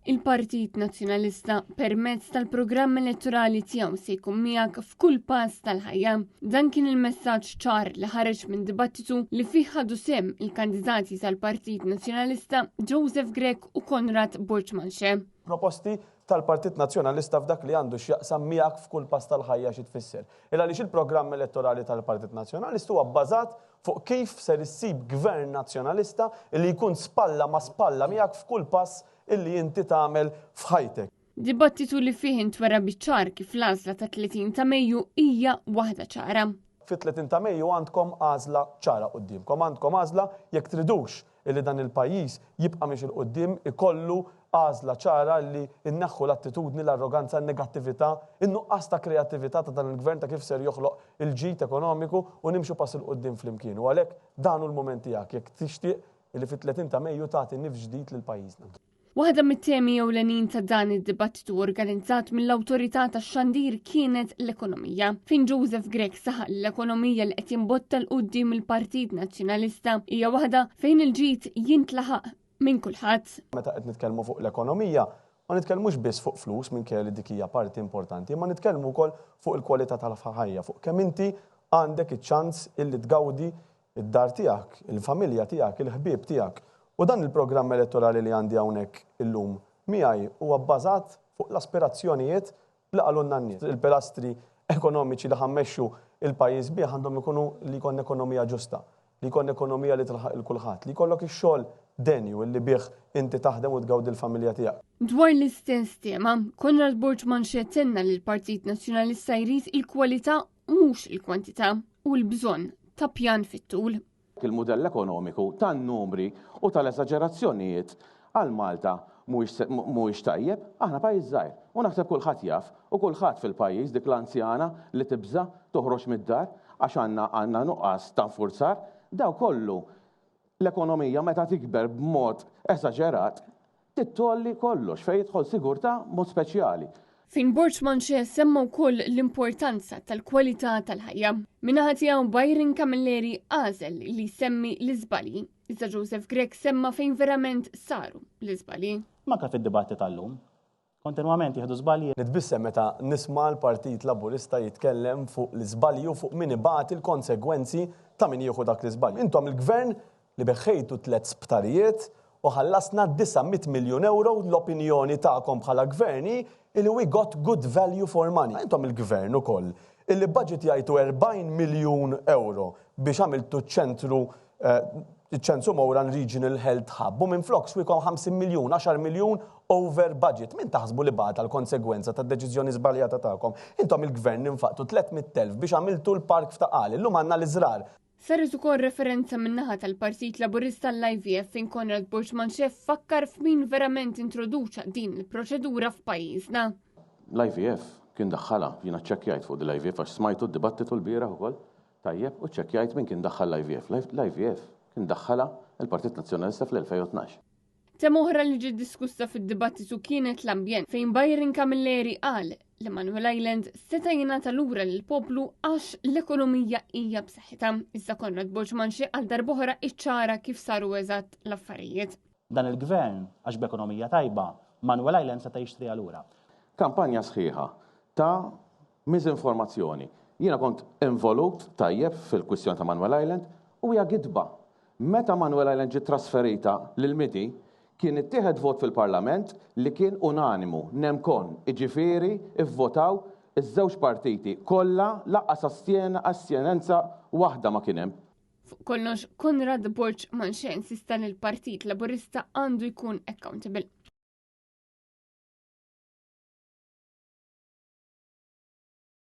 Il-Partit Nazzjonalista permezz tal-programm elettorali tiegħu se jkun miegħek f'kull pass tal-ħajja. Dan kien il-messaġġ ċar li ħareġ minn dibattitu li fih ħadu sehem il-kandidati tal-Partit Nazzjonalista Joseph Grech u Konrad Borġmanxe. Proposti tal-Partit Nazzjonalista f'dak li għandu x'jaqsam miegħek f'kull pass tal-ħajja xi tfisser. Għaliex il-programm elettorali tal-Partit Nazzjonalista huwa bbażat fuq kif ser issib gvern nazzjonalista li jkun spalla ma' spalla miegħek f'kull pass illi inti tagħmel f'ħajtek. Dibattitu li fih intwera biċ-ċar kif l-għażla ta' 30 ta' Mejju hija waħda ċara. Fit-30 ta' Mejju għandkom għażla ċara qudiemkom, għandkom għażla jekk tridux illi dan il-pajjiż jibqa' miex il-qudiem ikollu għażla ċara li inneħħu l-attitudni, l-arroganza, n-negattività, in-nuqqas ta' kreattività ta' dan il-gvern ta' kif ser joħloq il-ġid ekonomiku u nimxu pass il-qudiem flimkien. U għalhekk dan hu l-mument tiegħek jekk tixtieq illi fit-30 ta' Mejju tagħti nif ġdid lil pajjiżna. Waħda mit-temi ewlenin ta' dan id-dibattitu organizzat mill-awtorità tax-xandir kienet l-ekonomija. Fejn Joseph Grech saħaq l-ekonomija li qed jinbotta l-qudiem il-Partit Nazzjonalista hija waħda fejn il-ġid jintlaħaq minn kulħadd. Meta qed nitkellmu fuq l-ekonomija, ma nitkellmux biss fuq flus minn kelli dik hija parti importanti, ma nitkellmu wkoll fuq il-kwalità tal-ħajja, fuq kemm inti għandek iċ-ċans illi tgawdi id-dar tiegħek, il-familja tiegħek, il-ħbieb tiegħek. U dan il-programm elettorali li għandi hawnhekk illum miegħi huwa bbażat fuq l-aspirazzjonijiet li qalulna n-nies. Il-pilastri ekonomiċi li ħammexxu il-pajjiż bih għandhom ikunu li jkun ekonomija ġusta, li jkun ekonomija li tilħaq il-kulħadd, li jkollok ix-xogħol denju illi bih inti taħdem u tgawdi l-familja tiegħek. Dwar l-istess tema, Konrad Borġmanxe tenna li l-Partit Nazzjonalista jrid il-kwalità mhux il-kwantità u l-bżonn ta' pjan fit-tul. Il-modell ekonomiku tan-numri u tal-esaġerazzjonijiet għal Malta mhuwiex tajjeb, aħna pajjiż żgħir. U naħseb kulħadd jaf u kulħadd fil-pajjiż dik l-anzjana li tibża toħroġ mid-dar għax għandna nuqqas ta' nfurzar, daw kollu l-ekonomija meta tikber b'mod esaġerat tittolli kollox fejn jidħol sigurtà mod speċjali. Fejn Borġmanxe semma wkoll l-importanza tal-kwalità tal-ħajja. Min-naħa tiegħu Byron Camilleri għażel li semmi l-iżbalji. Iżda Joseph Grech semma fejn verament saru l-iżbalji. Manka fid-dibattit tal-lum. Kontinwament jieħdu żbalji. Nitbissem meta nisma' l-Partit Laburista jitkellem fuq l-iżbalji u fuq min ibagħti l-konsegwenzi ta' min jieħu dak l-iżbalji. Intom il-gvern li beħħejtu 3 sptarijiet u ħallasna 900 miljun euro l-opinjoni tagħkom bħala gverni illi we got good value for money. Intom il-gvern ukoll illi budget jgħidu 40 miljun euro biex għamiltu ċentru Mowran Regional Health Hub u minn flok swikom 50 miljun, 10 miljun over budget. Min taħsbu li bagħat tal-konsegwenza tad-deċiżjoni żbaljata tagħkom? Intom il-gvern infaqtu 300,000 biex għamiltu l-park f'Taqal, illum għandna l-iżrar. Saret ukoll referenza min-naħa tal-Partit Laburista l-IVF fejn Konrad Borġmanxe fakkar f'min verament introduċa din il-proċedura f'pajjiżna. L-IVF kien daħħala, jiena ċċekkjajt fuq l-IVF għax smajtu d-dibattitu l-bieraħ ukoll. Tajjeb u ċċekkjajt min kien daħħal l-IVF. L-IVF kien daħħala il-Partit Nazzjonalista fl-2012. Tema oħra li ġiet diskussa fid-dibattitu kienet l-ambjent fejn Byron Camilleri qal li Manuel Island seta' jingħata lura lill-poplu għax l-ekonomija hija b'saħħitha. Iżda Konrad Borġmanxe għal darb'oħra iċċara kif saru eżatt l-affarijiet. Dan il-gvern għax b'ekonomija tajba Manuel Island seta' jixtriha lura. Kampanja sħiħa ta' miżinformazzjoni. Jiena kont involut tajjeb fil-kwistjoni ta' Manuel Island u hija gidba. Meta Manuel Island ġiet trasferita lil-Midi kien ittieħed vot fil-Parlament li kien unanimu, nemkon, iġifieri ivvotaw iż-żewġ partiti kollha laqqas astjenenza waħda ma kien hemm. Fuq kollox, Konrad Borġmanxe insista li l-Partit Laburista għandu jkun accountable.